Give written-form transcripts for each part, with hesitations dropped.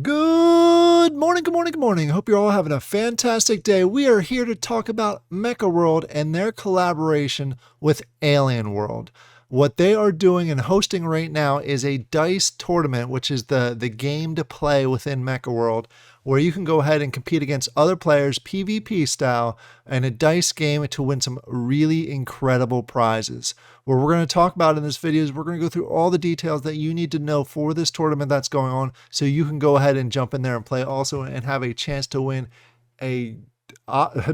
Good morning, good morning, good morning. Hope you're all having a fantastic day. We are here to talk about Mecha World and their collaboration with Alien World. What they are doing and hosting right now is a dice tournament, which is the game to play within Mecha World, where you can go ahead and compete against other players, PvP style, in a dice game to win some really incredible prizes. What we're going to talk about in this video is we're going to go through all the details that you need to know for this tournament that's going on, so you can go ahead and jump in there and play also and have a chance to win a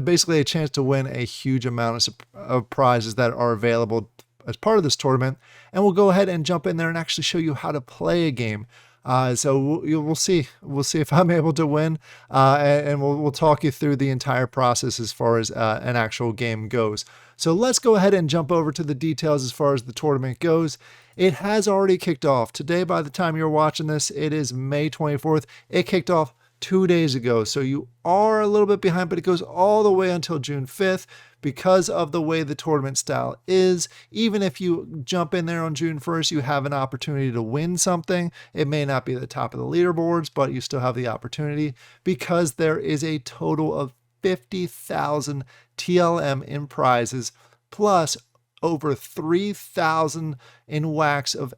basically a chance to win a huge amount of prizes that are available as part of this tournament. And we'll go ahead and jump in there and actually show you how to play a game. So we'll see. We'll see if I'm able to win, and we'll talk you through the entire process as far as an actual game goes. So let's go ahead and jump over to the details as far as the tournament goes. It has already kicked off. Today, by the time you're watching this, it is May 24th. It kicked off 2 days ago. So you are a little bit behind, but it goes all the way until June 5th because of the way the tournament style is. Even if you jump in there on June 1st, you have an opportunity to win something. It may not be at the top of the leaderboards, but you still have the opportunity because there is a total of 50,000 TLM in prizes, plus over 3,000 in wax of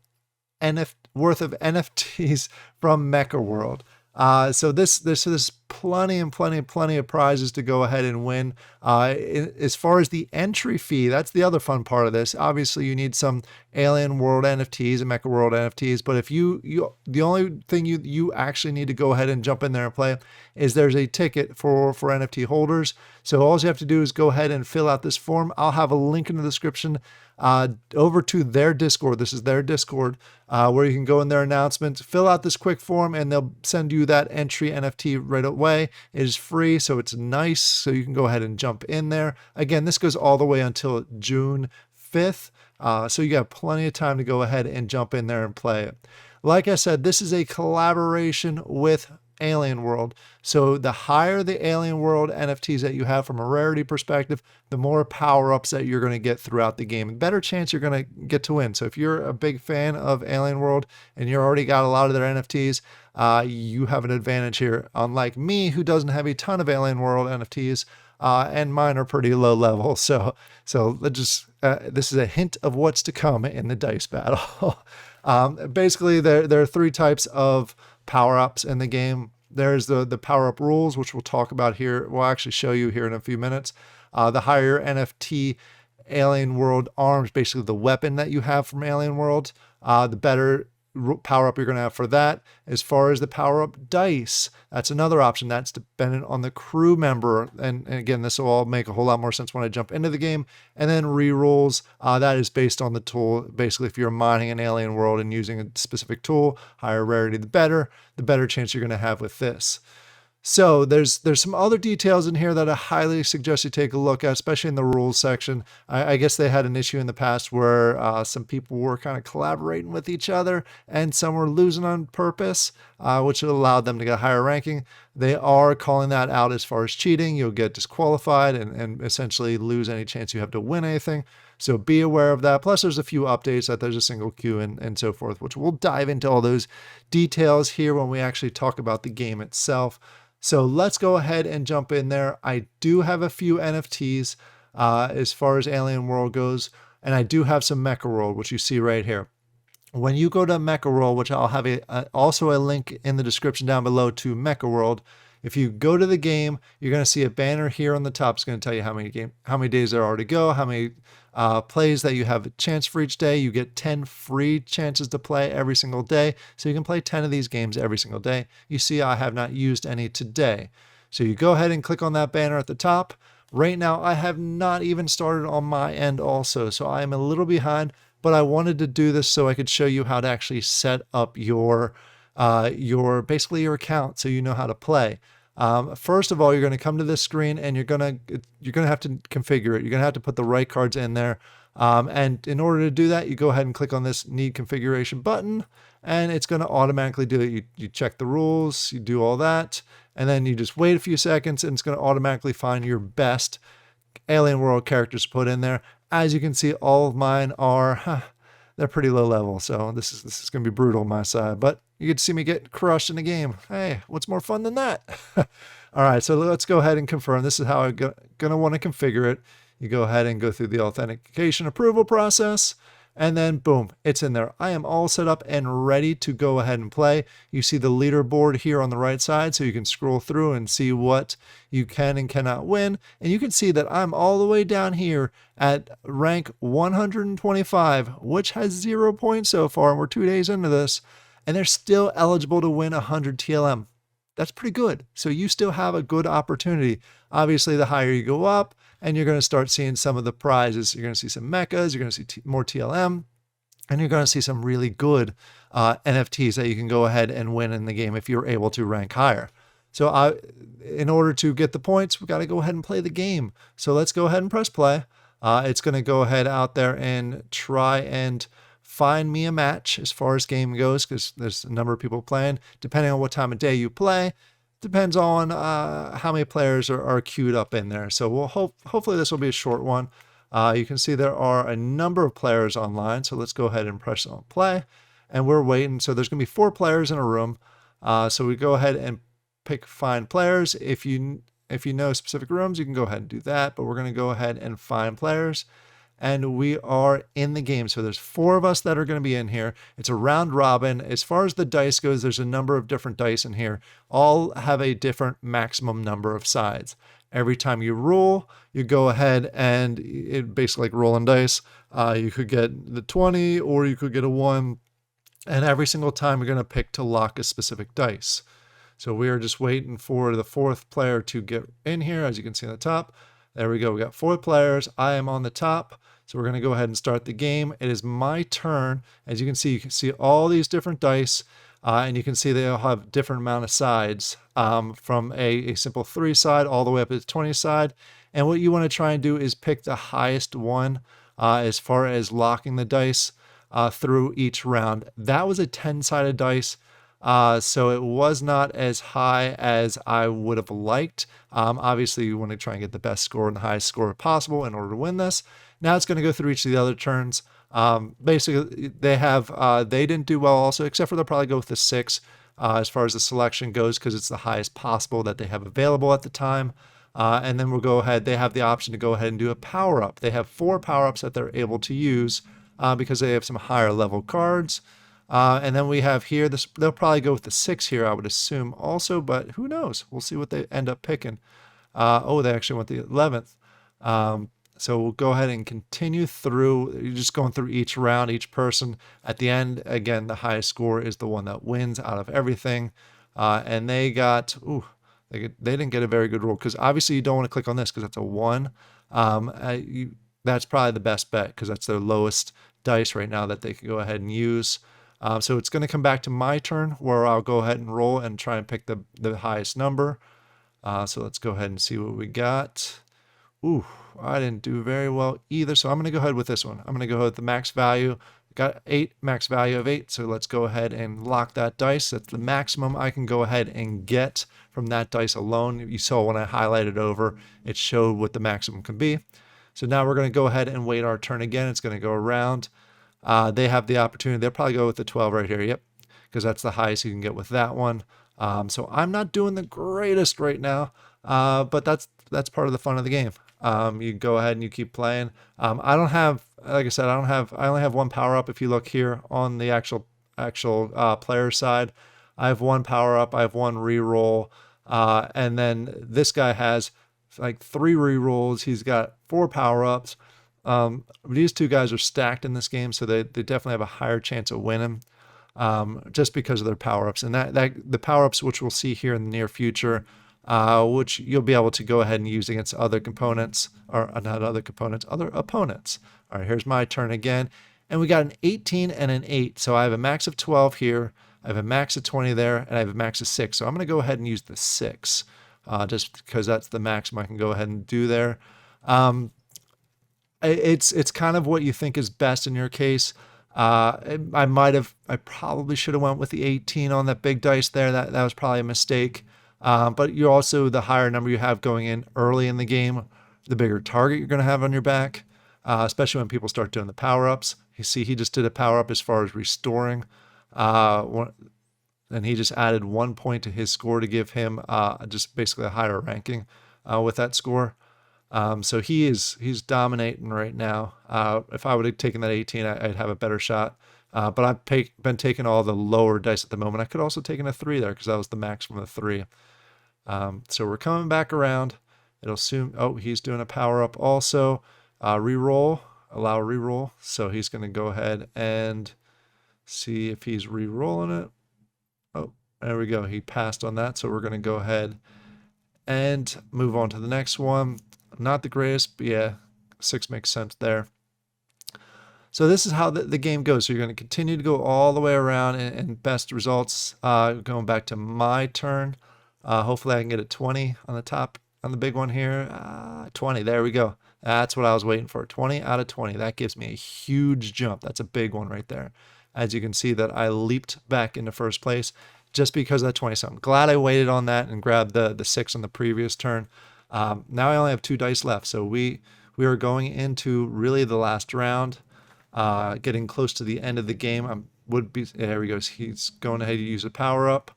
worth of NFTs from Mecca World. So there's plenty of prizes to go ahead and win. As far as the entry fee, that's the other fun part of this. Obviously, you need some Alien World NFTs and Mecha World NFTs, but if the only thing you actually need to go ahead and jump in there and play is there's a ticket for NFT holders. So all you have to do is go ahead and fill out this form. I'll have a link in the description over to their Discord. This is their Discord, where you can go in their announcements, fill out this quick form, and they'll send you that entry NFT right away. It is free, so it's nice. So you can go ahead and jump in there. Again, this goes all the way until June 5th. So you got plenty of time to go ahead and jump in there and play it. Like I said, this is a collaboration with Alien World. So the higher the Alien World NFTs that you have from a rarity perspective, the more power-ups that you're going to get throughout the game. Better chance you're going to get to win. So if you're a big fan of Alien World and you already got a lot of their NFTs, you have an advantage here. Unlike me, who doesn't have a ton of Alien World NFTs, and mine are pretty low level. So let's just this is a hint of what's to come in the dice battle. Basically, there are three types of power-ups in the game. There's the power-up rules, which we'll talk about here. We'll actually show you here in a few minutes. The higher NFT Alien World arms, basically the weapon that you have from Alien World, the better power-up you're going to have for that. As far as the power-up dice, that's another option. That's dependent on the crew member. And again, this will all make a whole lot more sense when I jump into the game. And then re-rolls, that is based on the tool. Basically, if you're mining an Alien World and using a specific tool, higher rarity, the better chance you're going to have with this. So there's some other details in here that I highly suggest you take a look at, especially in the rules section. I guess they had an issue in the past where some people were kind of collaborating with each other and some were losing on purpose, which allowed them to get a higher ranking. They are calling that out as far as cheating. You'll get disqualified and essentially lose any chance you have to win anything. So be aware of that. Plus, there's a few updates that there's a single queue and so forth, which we'll dive into all those details here when we actually talk about the game itself. So let's go ahead and jump in there. I do have a few NFTs as far as Alien World goes, and I do have some Mecca World, which you see right here. When you go to Mecca World, which I'll have also a link in the description down below to Mecca World, if you go to the game, you're going to see a banner here on the top. It's going to tell you how many days there are to go, how many plays that you have a chance for each day. You get 10 free chances to play every single day. So you can play 10 of these games every single day. You see I have not used any today. So you go ahead and click on that banner at the top. Right now, I have not even started on my end also. So I am a little behind, but I wanted to do this so I could show you how to actually set up your basically your account so you know how to play. First of all, you're going to come to this screen and you're going to have to configure it. You're going to have to put the right cards in there. And in order to do that, you go ahead and click on this need configuration button and it's going to automatically do it. You check the rules, you do all that, and then you just wait a few seconds and it's going to automatically find your best Alien World characters to put in there. As you can see, all of mine are, they're pretty low level. So this is going to be brutal on my side, but You get to see me get crushed in the game. Hey, what's more fun than that? All right, so let's go ahead and confirm. This is how I'm going to want to configure it. You go ahead and go through the authentication approval process, and then boom, it's in there. I am all set up and ready to go ahead and play. You see the leaderboard here on the right side, so you can scroll through and see what you can and cannot win. And you can see that I'm all the way down here at rank 125, which has 0 points so far, and we're 2 days into this, and they're still eligible to win 100 TLM. That's pretty good. So you still have a good opportunity. Obviously, the higher you go up, and you're going to start seeing some of the prizes. You're going to see some mechas, you're going to see more TLM, and you're going to see some really good NFTs that you can go ahead and win in the game if you're able to rank higher. So in order to get the points, we got to go ahead and play the game. So let's go ahead and press play. It's going to go ahead out there and try and find me a match as far as game goes, because there's a number of people playing. Depending on what time of day you play, depends on how many players are queued up in there. So we'll hopefully this will be a short one. You can see there are a number of players online. So let's go ahead and press on play, and we're waiting. So there's going to be 4 players in a room. So we go ahead and pick find players. If you know specific rooms, you can go ahead and do that. But we're going to go ahead and find players. And we are in the game. So there's 4 of us that are going to be in here. It's a round robin. As far as the dice goes, there's a number of different dice in here. All have a different maximum number of sides. Every time you roll, you go ahead and it basically like rolling dice. You could get the 20 or you could get a 1. And every single time you're going to pick to lock a specific dice. So we are just waiting for the 4th player to get in here, as you can see on the top. There we go. We got 4 players. I am on the top. So we're going to go ahead and start the game. It is my turn. As you can see all these different dice. And you can see they all have different amount of sides, from a simple 3 side all the way up to the 20 side. And what you want to try and do is pick the highest one as far as locking the dice through each round. That was a 10-sided dice. So it was not as high as I would have liked. Obviously, you want to try and get the best score and the highest score possible in order to win this. Now it's going to go through each of the other turns. Basically, they didn't do well also, except for they'll probably go with the 6 as far as the selection goes, because it's the highest possible that they have available at the time. And then we'll go ahead. They have the option to go ahead and do a power-up. They have 4 power-ups that they're able to use because they have some higher level cards. And then we have here, they'll probably go with the 6 here, I would assume also, but who knows? We'll see what they end up picking. They actually went the 11th. So we'll go ahead and continue through. You're just going through each round, each person. At the end, again, the highest score is the one that wins out of everything. And they got, they didn't get a very good roll, because obviously you don't want to click on this because that's a 1. That's probably the best bet, because that's their lowest dice right now that they can go ahead and use. So it's going to come back to my turn, where I'll go ahead and roll and try and pick the highest number. So let's go ahead and see what we got. I didn't do very well either. So I'm going to go ahead with this one. I'm going to go ahead with the max value. Got 8, max value of 8. So let's go ahead and lock that dice. That's the maximum I can go ahead and get from that dice alone. You saw when I highlighted over, it showed what the maximum can be. So now we're going to go ahead and wait our turn again. It's going to go around. They have the opportunity. They'll probably go with the 12 right here. Yep, because that's the highest you can get with that one. So I'm not doing the greatest right now, but that's part of the fun of the game. You go ahead and you keep playing. I don't have, like I said, I only have 1 power up. If you look here on the actual player side, I have 1 power up. I have 1 reroll, and then this guy has like 3 rerolls. He's got 4 power ups. These 2 guys are stacked in this game, so they definitely have a higher chance of winning, just because of their power-ups. And that the power-ups, which we'll see here in the near future, which you'll be able to go ahead and use against other components, or not other components, other opponents. All right, here's my turn again. And we got an 18 and an 8. So I have a max of 12 here. I have a max of 20 there, and I have a max of 6. So I'm going to go ahead and use the 6, just because that's the maximum I can go ahead and do there. It's kind of what you think is best in your case. I probably should have went with the 18 on that big dice there. That was probably a mistake. But you're also, the higher number you have going in early in the game, the bigger target you're going to have on your back, especially when people start doing the power-ups. You see, he just did a power-up as far as restoring and he just added 1 point to his score to give him just basically a higher ranking with that score. So he's dominating right now. If I would have taken that 18, I'd have a better shot. But I've been taking all the lower dice at the moment. I could also taken a 3 there because that was the max from the 3. So we're coming back around. It'll soon. Oh, he's doing a power up also. Reroll, allow reroll. So he's going to go ahead and see if he's re-rolling it. Oh, there we go. He passed on that. So we're going to go ahead and move on to the next one. Not the greatest, but yeah, 6 makes sense there. So this is how the game goes. So you're going to continue to go all the way around, and best results going back to my turn. Hopefully I can get a 20 on the top, on the big one here. 20, there we go. That's what I was waiting for. 20 out of 20. That gives me a huge jump. That's a big one right there. As you can see that I leaped back into first place just because of that 20. So I'm glad I waited on that and grabbed the 6 on the previous turn. Now I only have 2 dice left. So we are going into really the last round. Getting close to the end of the game. There he goes. He's going ahead to use a power up.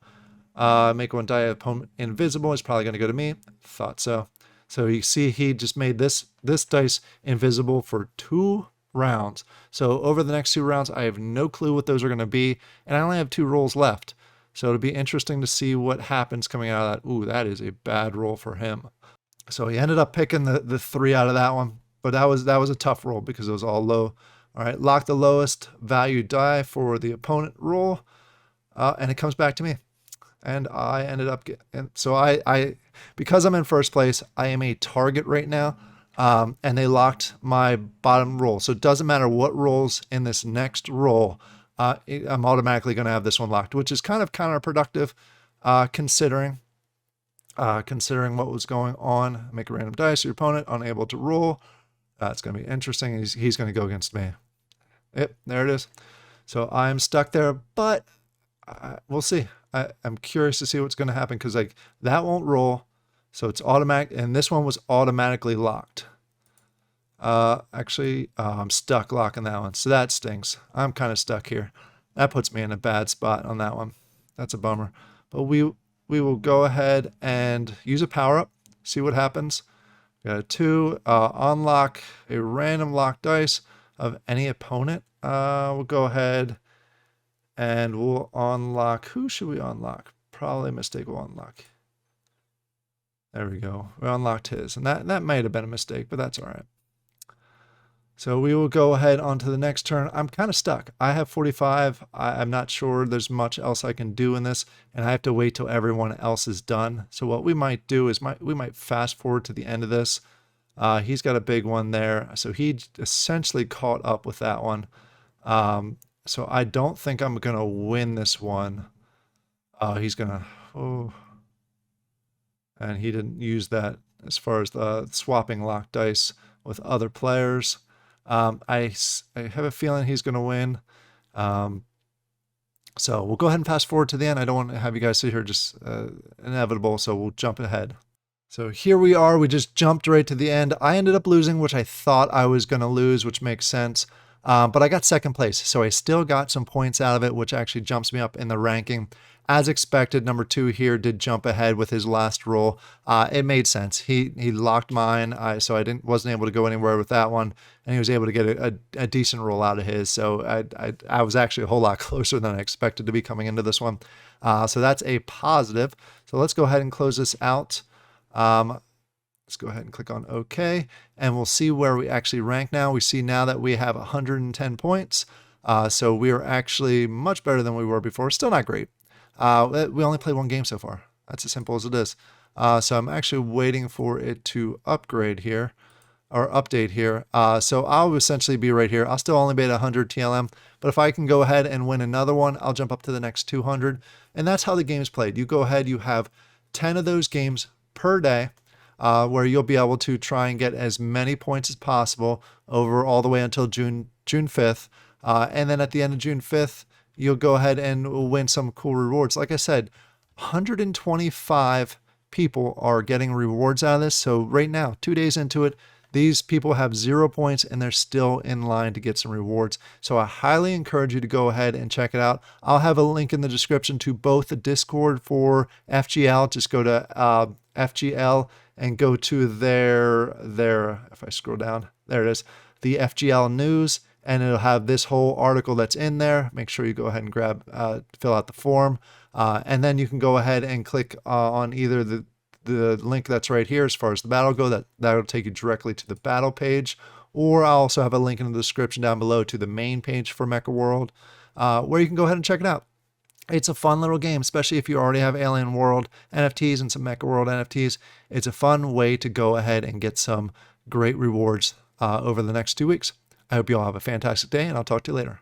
Make one die opponent invisible. Is probably going to go to me. Thought so. So you see he just made this dice invisible for 2 rounds. So over the next 2 rounds, I have no clue what those are going to be. And I only have 2 rolls left. So it'll be interesting to see what happens coming out of that. Ooh, that is a bad roll for him. So he ended up picking the 3 out of that one. But that was a tough roll because it was all low. All right, lock the lowest value die for the opponent roll, and it comes back to me. And I ended up getting, so I because I'm in first place, I am a target right now, and they locked my bottom roll. So it doesn't matter what rolls in this next roll, I'm automatically going to have this one locked, which is kind of counterproductive, considering what was going on. Make a random dice. Your opponent unable to roll. It's going to be interesting. He's going to go against me. Yep, there it is. So I'm stuck there, but we'll see. I'm curious to see what's going to happen because like that won't roll. So it's automatic, and this one was automatically locked. Actually, I'm stuck locking that one. So that stings. I'm kind of stuck here. That puts me in a bad spot on that one. That's a bummer. But we will go ahead and use a power up, see what happens. We got a 2, unlock a random lock dice of any opponent. We'll go ahead and we'll unlock. Who should we unlock? Probably Mistake will unlock. There we go. We unlocked his, and that might have been a mistake, but that's all right. So we will go ahead on to the next turn. I'm kind of stuck. I have 45. I'm not sure there's much else I can do in this, and I have to wait till everyone else is done. So what we might do is we might fast forward to the end of this. He's got a big one there. So he essentially caught up with that one. So I don't think I'm going to win this one. He's going to... Oh. And he didn't use that as far as the swapping lock dice with other players. I have a feeling he's going to win. So we'll go ahead and fast forward to the end. I don't want to have you guys sit here just inevitable, so we'll jump ahead. So here we are. We just jumped right to the end. I ended up losing, which I thought I was going to lose, which makes sense. But I got second place, so I still got some points out of it, which actually jumps me up in the ranking. As expected, number 2 here did jump ahead with his last roll. It made sense. He locked mine, so I wasn't able to go anywhere with that one, and he was able to get a decent roll out of his. So I was actually a whole lot closer than I expected to be coming into this one. So that's a positive. So let's go ahead and close this out. Let's go ahead and click on OK, and we'll see where we actually rank now. We see now that we have 110 points. So we are actually much better than we were before. Still not great. We only played 1 game so far. That's as simple as it is. So I'm actually waiting for it to upgrade here, or update here. So I'll essentially be right here. I'll still only be at 100 TLM, but if I can go ahead and win another one, I'll jump up to the next 200. And that's how the game is played. You go ahead, you have 10 of those games per day, where you'll be able to try and get as many points as possible over all the way until June 5th. And then at the end of June 5th, you'll go ahead and win some cool rewards. Like I said, 125 people are getting rewards out of this. So right now, 2 days into it, These people have 0 points and they're still in line to get some rewards. So I highly encourage you to go ahead and check it out. I'll have a link in the description to both the Discord for FGL. Just go to FGL and go to their, if I scroll down, there it is, the FGL news, and it'll have this whole article that's in there. Make sure you go ahead and fill out the form. And then you can go ahead and click on either the link that's right here as far as the battle go, that'll take you directly to the battle page, or I'll also have a link in the description down below to the main page for Mecha World, where you can go ahead and check it out. It's a fun little game, especially if you already have Alien World NFTs and some Mecha World NFTs. It's a fun way to go ahead and get some great rewards over the next 2 weeks. I hope you all have a fantastic day, and I'll talk to you later.